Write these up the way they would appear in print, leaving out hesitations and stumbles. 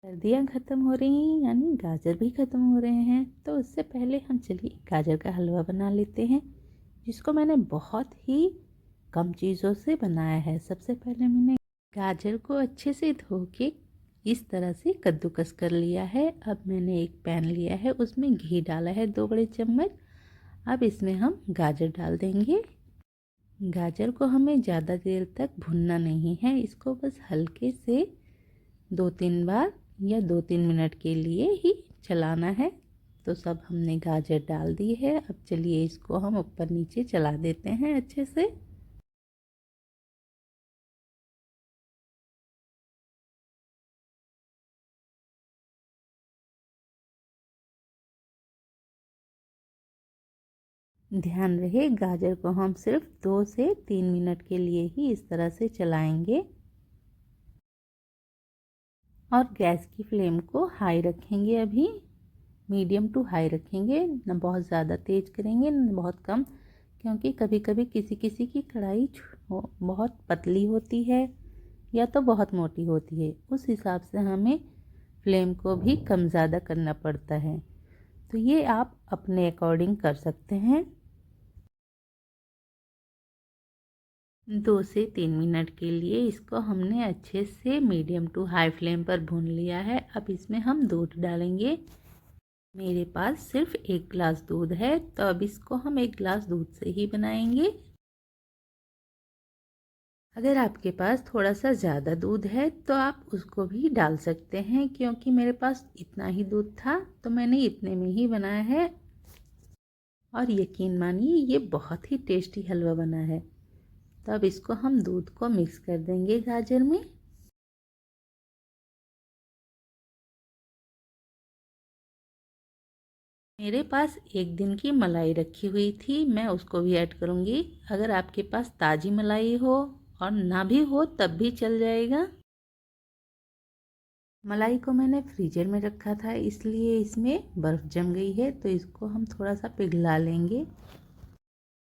सर्दियाँ ख़त्म हो रही हैं यानी गाजर भी ख़त्म हो रहे हैं, तो उससे पहले हम चलिए गाजर का हलवा बना लेते हैं, जिसको मैंने बहुत ही कम चीज़ों से बनाया है। सबसे पहले मैंने गाजर को अच्छे से धो के इस तरह से कद्दूकस कर लिया है। अब मैंने एक पैन लिया है, उसमें घी डाला है 2 बड़े चम्मच। अब इसमें हम गाजर डाल देंगे। गाजर को हमें ज़्यादा देर तक भुनना नहीं है, इसको बस हल्के से 2-3 बार या 2-3 मिनट के लिए ही चलाना है। तो सब हमने गाजर डाल दी है। अब चलिए इसको हम ऊपर नीचे चला देते हैं अच्छे से। ध्यान रहे गाजर को हम सिर्फ 2 से 3 मिनट के लिए ही इस तरह से चलाएंगे और गैस की फ्लेम को हाई रखेंगे। अभी मीडियम टू हाई रखेंगे, न बहुत ज़्यादा तेज़ करेंगे न बहुत कम, क्योंकि कभी कभी किसी किसी की कढ़ाई बहुत पतली होती है या तो बहुत मोटी होती है। उस हिसाब से हमें फ्लेम को भी कम ज़्यादा करना पड़ता है, तो ये आप अपने अकॉर्डिंग कर सकते हैं। 2 से 3 मिनट के लिए इसको हमने अच्छे से मीडियम टू हाई फ्लेम पर भून लिया है। अब इसमें हम दूध डालेंगे। मेरे पास सिर्फ 1 गिलास दूध है, तो अब इसको हम 1 गिलास दूध से ही बनाएंगे। अगर आपके पास थोड़ा सा ज़्यादा दूध है तो आप उसको भी डाल सकते हैं, क्योंकि मेरे पास इतना ही दूध था तो मैंने इतने में ही बनाया है। और यकीन मानिए ये बहुत ही टेस्टी हलवा बना है। तो अब इसको हम दूध को मिक्स कर देंगे गाजर में। मेरे पास 1 दिन की मलाई रखी हुई थी, मैं उसको भी ऐड करूँगी। अगर आपके पास ताज़ी मलाई हो और ना भी हो तब भी चल जाएगा। मलाई को मैंने फ्रीजर में रखा था, इसलिए इसमें बर्फ़ जम गई है, तो इसको हम थोड़ा सा पिघला लेंगे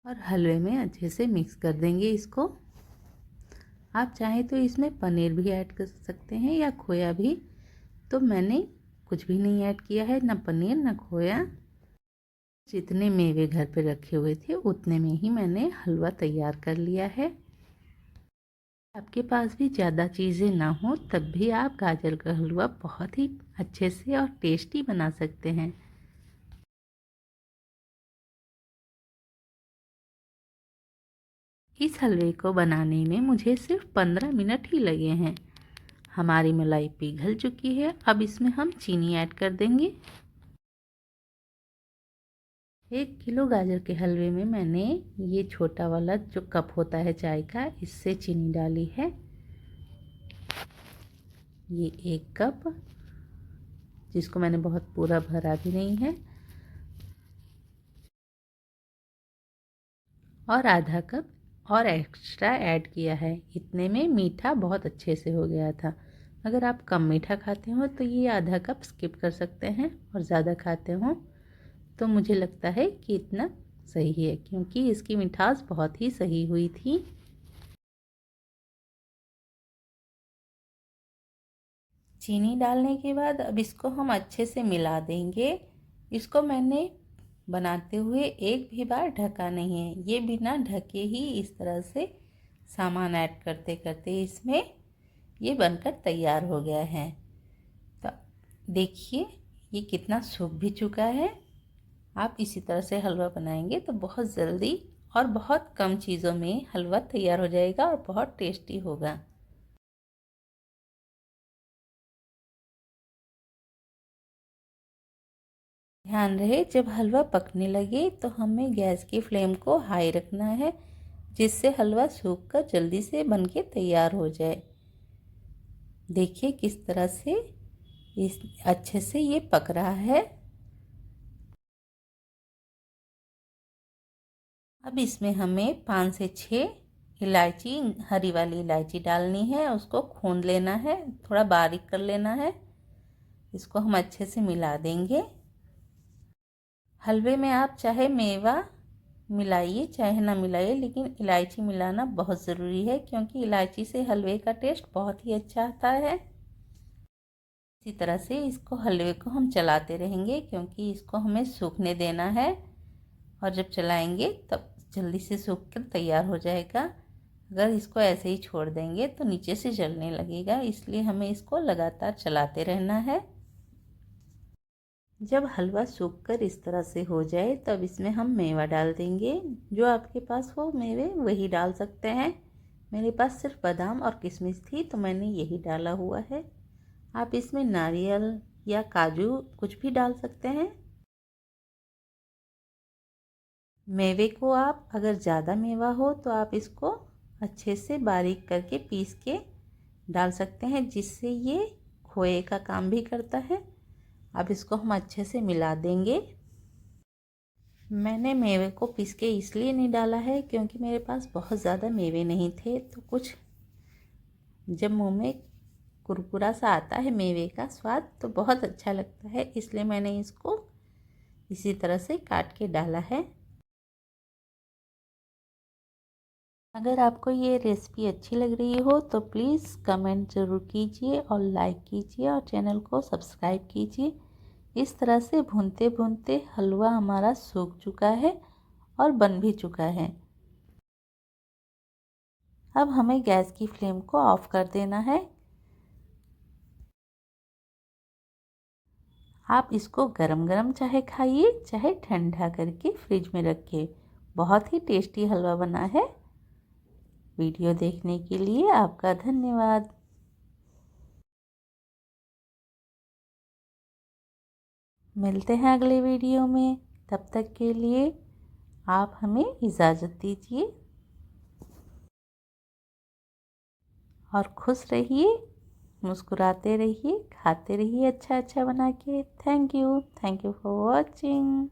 और हलवे में अच्छे से मिक्स कर देंगे इसको। आप चाहें तो इसमें पनीर भी ऐड कर सकते हैं या खोया भी, तो मैंने कुछ भी नहीं ऐड किया है, ना पनीर ना खोया। जितने मेवे घर पे रखे हुए थे उतने में ही मैंने हलवा तैयार कर लिया है। आपके पास भी ज़्यादा चीज़ें ना हो तब भी आप गाजर का हलवा बहुत ही अच्छे से और टेस्टी बना सकते हैं। इस हलवे को बनाने में मुझे सिर्फ 15 मिनट ही लगे हैं। हमारी मलाई पिघल चुकी है। अब इसमें हम चीनी ऐड कर देंगे। 1 किलो गाजर के हलवे में मैंने ये छोटा वाला जो कप होता है चाय का, इससे चीनी डाली है। ये 1 कप, जिसको मैंने बहुत पूरा भरा भी नहीं है, और आधा कप और एक्स्ट्रा ऐड किया है। इतने में मीठा बहुत अच्छे से हो गया था। अगर आप कम मीठा खाते हो तो ये आधा कप स्किप कर सकते हैं, और ज़्यादा खाते हो तो मुझे लगता है कि इतना सही है, क्योंकि इसकी मिठास बहुत ही सही हुई थी। चीनी डालने के बाद अब इसको हम अच्छे से मिला देंगे। इसको मैंने बनाते हुए एक भी बार ढका नहीं है, ये बिना ढके ही इस तरह से सामान ऐड करते करते इसमें ये बनकर तैयार हो गया है। तो देखिए ये कितना सूख भी चुका है। आप इसी तरह से हलवा बनाएंगे तो बहुत जल्दी और बहुत कम चीज़ों में हलवा तैयार हो जाएगा और बहुत टेस्टी होगा। ध्यान रहे जब हलवा पकने लगे तो हमें गैस की फ्लेम को हाई रखना है, जिससे हलवा सूख कर जल्दी से बनके तैयार हो जाए। देखिए किस तरह से इस अच्छे से ये पक रहा है। अब इसमें हमें 5 से 6 इलायची, हरी वाली इलायची डालनी है। उसको खूंद लेना है, थोड़ा बारीक कर लेना है। इसको हम अच्छे से मिला देंगे। हलवे में आप चाहे मेवा मिलाइए चाहे ना मिलाइए, लेकिन इलायची मिलाना बहुत ज़रूरी है, क्योंकि इलायची से हलवे का टेस्ट बहुत ही अच्छा आता है। इसी तरह से इसको हलवे को हम चलाते रहेंगे, क्योंकि इसको हमें सूखने देना है, और जब चलाएंगे तब जल्दी से सूख कर तैयार हो जाएगा। अगर इसको ऐसे ही छोड़ देंगे तो नीचे से जलने लगेगा, इसलिए हमें इसको लगातार चलाते रहना है। जब हलवा सूखकर इस तरह से हो जाए तब इसमें हम मेवा डाल देंगे। जो आपके पास हो मेवे वही डाल सकते हैं। मेरे पास सिर्फ बादाम और किशमिश थी तो मैंने यही डाला हुआ है। आप इसमें नारियल या काजू कुछ भी डाल सकते हैं। मेवे को आप अगर ज़्यादा मेवा हो तो आप इसको अच्छे से बारीक करके पीस के डाल सकते हैं, जिससे ये खोए का काम भी करता है। अब इसको हम अच्छे से मिला देंगे। मैंने मेवे को पीस के इसलिए नहीं डाला है क्योंकि मेरे पास बहुत ज़्यादा मेवे नहीं थे, तो कुछ जब मुंह में कुरकुरा सा आता है मेवे का स्वाद तो बहुत अच्छा लगता है, इसलिए मैंने इसको इसी तरह से काट के डाला है। अगर आपको ये रेसिपी अच्छी लग रही हो तो प्लीज़ कमेंट ज़रूर कीजिए और लाइक कीजिए और चैनल को सब्सक्राइब कीजिए। इस तरह से भूनते भूनते हलवा हमारा सूख चुका है और बन भी चुका है। अब हमें गैस की फ्लेम को ऑफ कर देना है। आप इसको गरम गरम चाहे खाइए चाहे ठंडा करके फ्रिज में रखिए। बहुत ही टेस्टी हलवा बना है। वीडियो देखने के लिए आपका धन्यवाद। मिलते हैं अगले वीडियो में, तब तक के लिए आप हमें इजाज़त दीजिए और खुश रहिए, मुस्कुराते रहिए, खाते रहिए अच्छा अच्छा बना के। Thank you for watching.